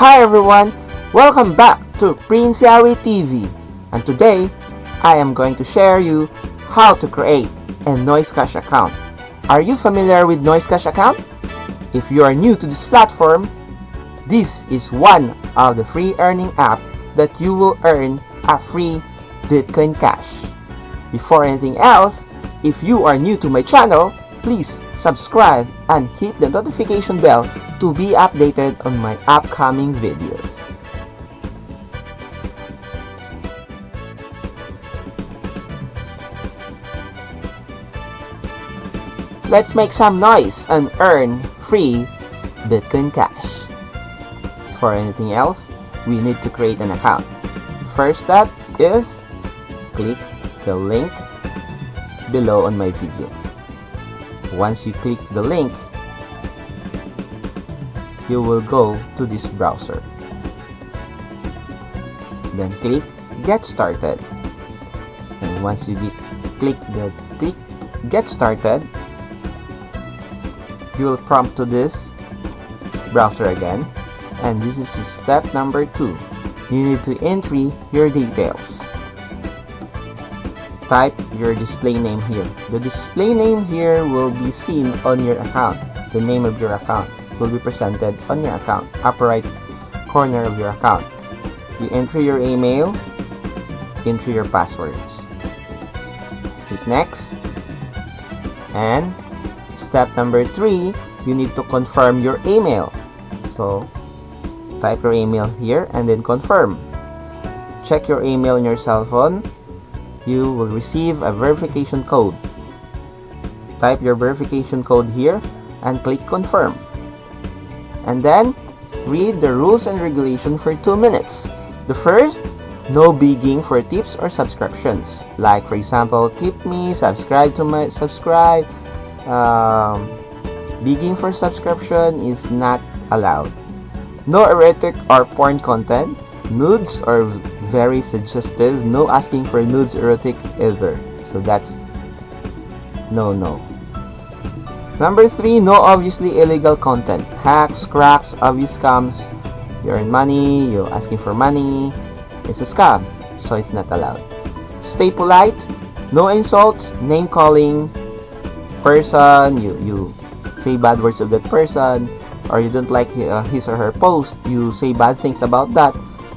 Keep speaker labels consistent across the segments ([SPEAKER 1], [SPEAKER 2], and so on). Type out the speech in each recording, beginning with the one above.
[SPEAKER 1] Hi everyone, welcome back to Prince YahweTV, and today I am going to share you how to create a Noise.Cash account. Are you familiar with Noise.Cash account? If you are new to this platform, this is one of the free earning app that you will earn a free Bitcoin Cash. Before anything else, if you are new to my channel, please subscribe and hit the notification bell to be updated on my upcoming videos. Let's make some noise and earn free Bitcoin Cash. For anything else, we need to create an account. First step is click the link below on my video. Once you click the link, you will go to this browser. Then click Get Started. And once you click Get Started, you will prompt to this browser again. And this is step number 2. You need to enter your details. Type your display name here. The display name here will be seen on your account. The name of your account will be presented on your account, upper right corner of your account. You enter your email, enter your passwords. Hit next. And step number 3, you need to confirm your email. So type your email here and then confirm. Check your email on your cell phone. You will receive a verification code. Type your verification code here and click confirm. And then read the rules and regulations for 2 minutes. The first, no begging for tips or subscriptions. Like for example, tip me, subscribe to my subscribe. Begging for subscription is not allowed. No erotic or porn content. Nudes are very suggestive. No asking for nudes erotic either. So that's no. Number 3, no obviously illegal content. Hacks, cracks, obvious scams. You earn money, you're asking for money. It's a scam, so it's not allowed. Stay polite. No insults, name calling, person, you say bad words of that person, or you don't like his or her post, you say bad things about that.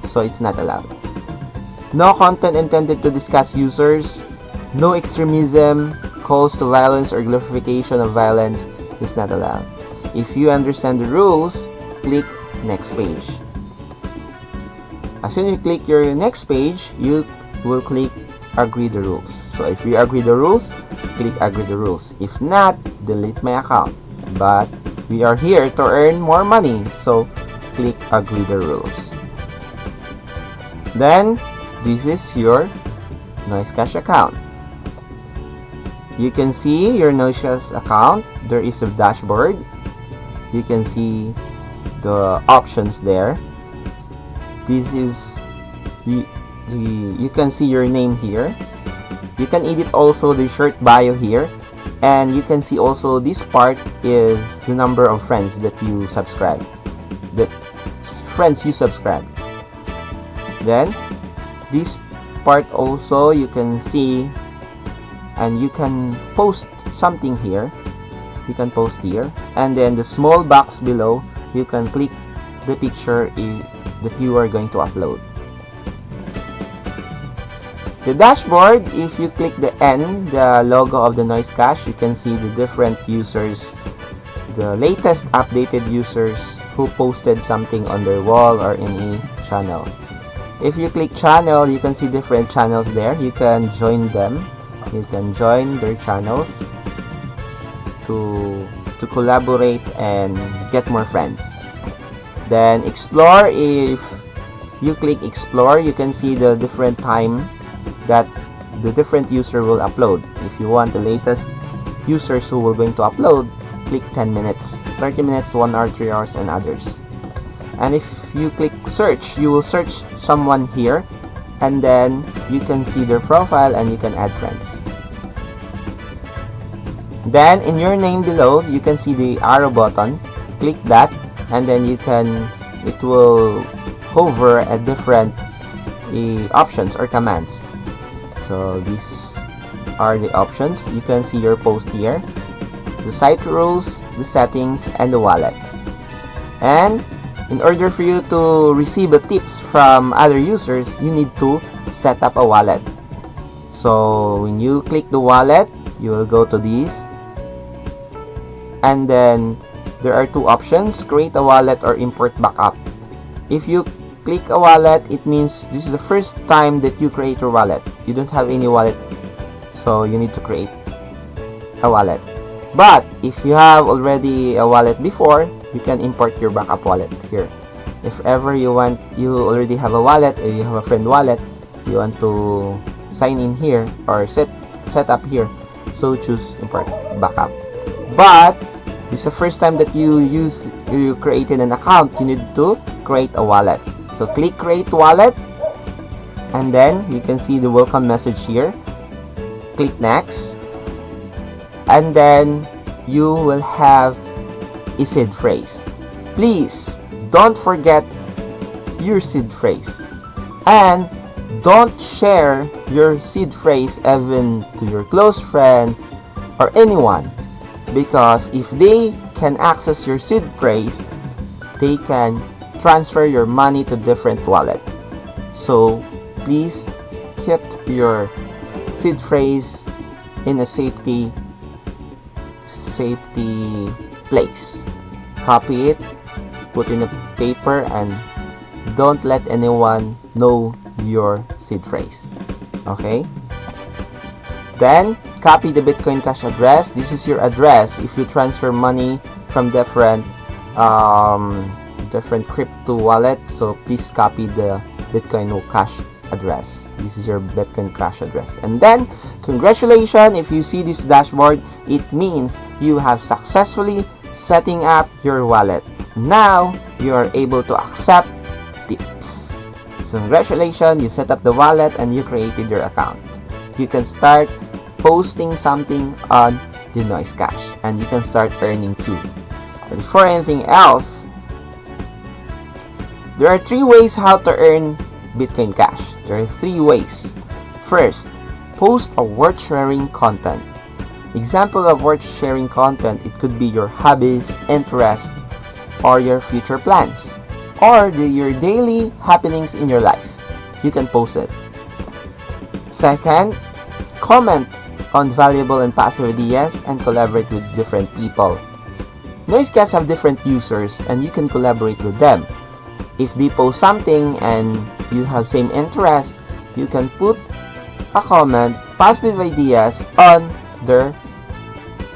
[SPEAKER 1] So it's not allowed. No content intended to discuss users. No extremism, calls to violence or glorification of violence is not allowed. If you understand the rules, click next page. As soon as you click your next page, you will click agree the rules. So if you agree the rules, click agree the rules. If not, delete my account. But we are here to earn more money, so click agree the rules. Then, this is your Noise.Cash account. You can see your Noise.Cash account. There is a dashboard. You can see the options there. This is you can see your name here. You can edit also the short bio here. And you can see also this part is the number of friends that you subscribe. Then this part also you can see, and you can post something here. You can post here, and then the small box below you can click the picture that you are going to upload. The dashboard, if you click the N, the logo of the Noise.Cash, you can see the different users, the latest updated users who posted something on their wall or in a channel. If you click channel, you can see different channels there. You can join them. You can join their channels to collaborate and get more friends. Then explore, if you click explore, you can see the different time that the different user will upload. If you want the latest users who will going to upload, click 10 minutes, 30 minutes, 1 hour, 3 hours, and others. And if you click search, you will search someone here, and then you can see their profile and you can add friends. Then in your name below, you can see the arrow button. Click that, and then you can it will hover at different options or commands. So these are the options. You can see your post here, the site rules, the settings, and the wallet. And in order for you to receive tips from other users, you need to set up a wallet. So when you click the wallet, you will go to these, and then there are two options: create a wallet or import backup. If you click a wallet, it means this is the first time that you create your wallet. You don't have any wallet, so you need to create a wallet. But if you have already a wallet before, you can import your backup wallet here. If ever you already have a wallet, or you have a friend wallet, you want to sign in here or set up here, so choose import backup. But this is the first time that you created an account, you need to create a wallet. So click create wallet, and then you can see the welcome message here. Click next, and then you will have a seed phrase. Please don't forget your seed phrase, and don't share your seed phrase even to your close friend or anyone, because if they can access your seed phrase, they can transfer your money to different wallet. So please keep your seed phrase in a safety place. Copy it, put in a paper, and don't let anyone know your seed phrase. Okay? Then copy the Bitcoin Cash address. This is your address if you transfer money from different crypto wallet. So please copy the Bitcoin Cash address. This is your Bitcoin Cash address. And then congratulations, if you see this dashboard, it means you have successfully setting up your wallet. Now you are able to accept tips. So congratulations, you set up the wallet and you created your account. You can start posting something on the Noise.Cash, and you can start earning too. But before anything else, there are 3 ways how to earn Bitcoin Cash. There are 3 ways. First, post a worth sharing content. Example of worth sharing content, it could be your hobbies, interests, or your future plans, or your daily happenings in your life. You can post it. Second, comment on valuable and passive ideas and collaborate with different people. Noise.Cash have different users and you can collaborate with them. If they post something and you have same interest, you can put a comment, positive ideas on their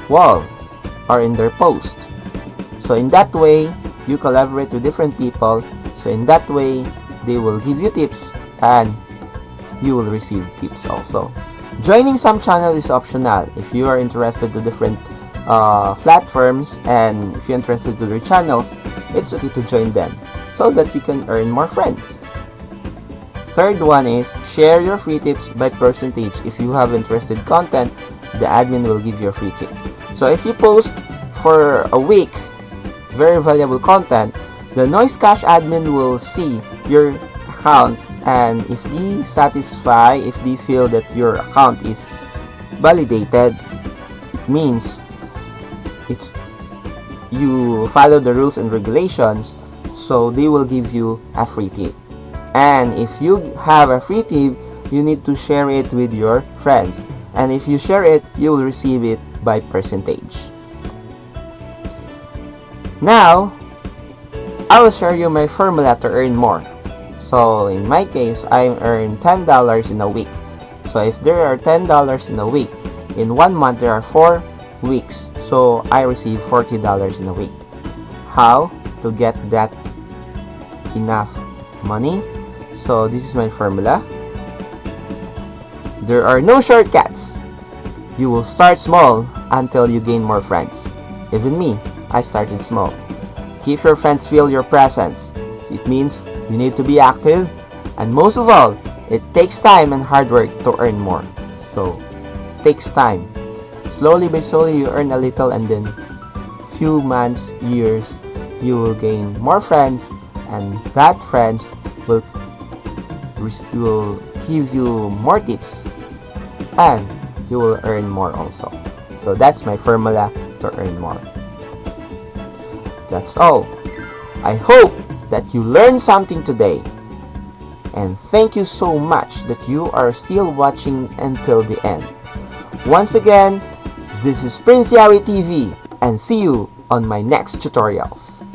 [SPEAKER 1] wall or in their post. So in that way, you collaborate with different people. So in that way, they will give you tips and you will receive tips also. Joining some channel is optional. If you are interested to different platforms and if you're interested to their channels, it's okay to join them so that you can earn more friends. Third one is share your free tips by percentage. If you have interested content, the admin will give you a free tip. So if you post for a week very valuable content, the Noise.Cash admin will see your account, and if they satisfy, if they feel that your account is validated, it means you follow the rules and regulations, so they will give you a free tip. And if you have a free tip, you need to share it with your friends, and if you share it, you will receive it by percentage. Now I will share you my formula to earn more. So in my case, I earn $10 in a week. So if there are $10 in a week, in 1 month there are 4 weeks, so I receive $40 in a week. How to get that enough money? So this is my formula. There are no shortcuts. You will start small until you gain more friends. Even me, I started small. Keep your friends feel your presence. It means you need to be active, and most of all, it takes time and hard work to earn more. So it takes time. Slowly by slowly you earn a little, and then few months, years, you will gain more friends and that friend will give you more tips, and you will earn more also. So that's my formula to earn more. That's all. I hope that you learned something today. And thank you so much that you are still watching until the end. Once again, this is Prince YahweTV, and see you on my next tutorials.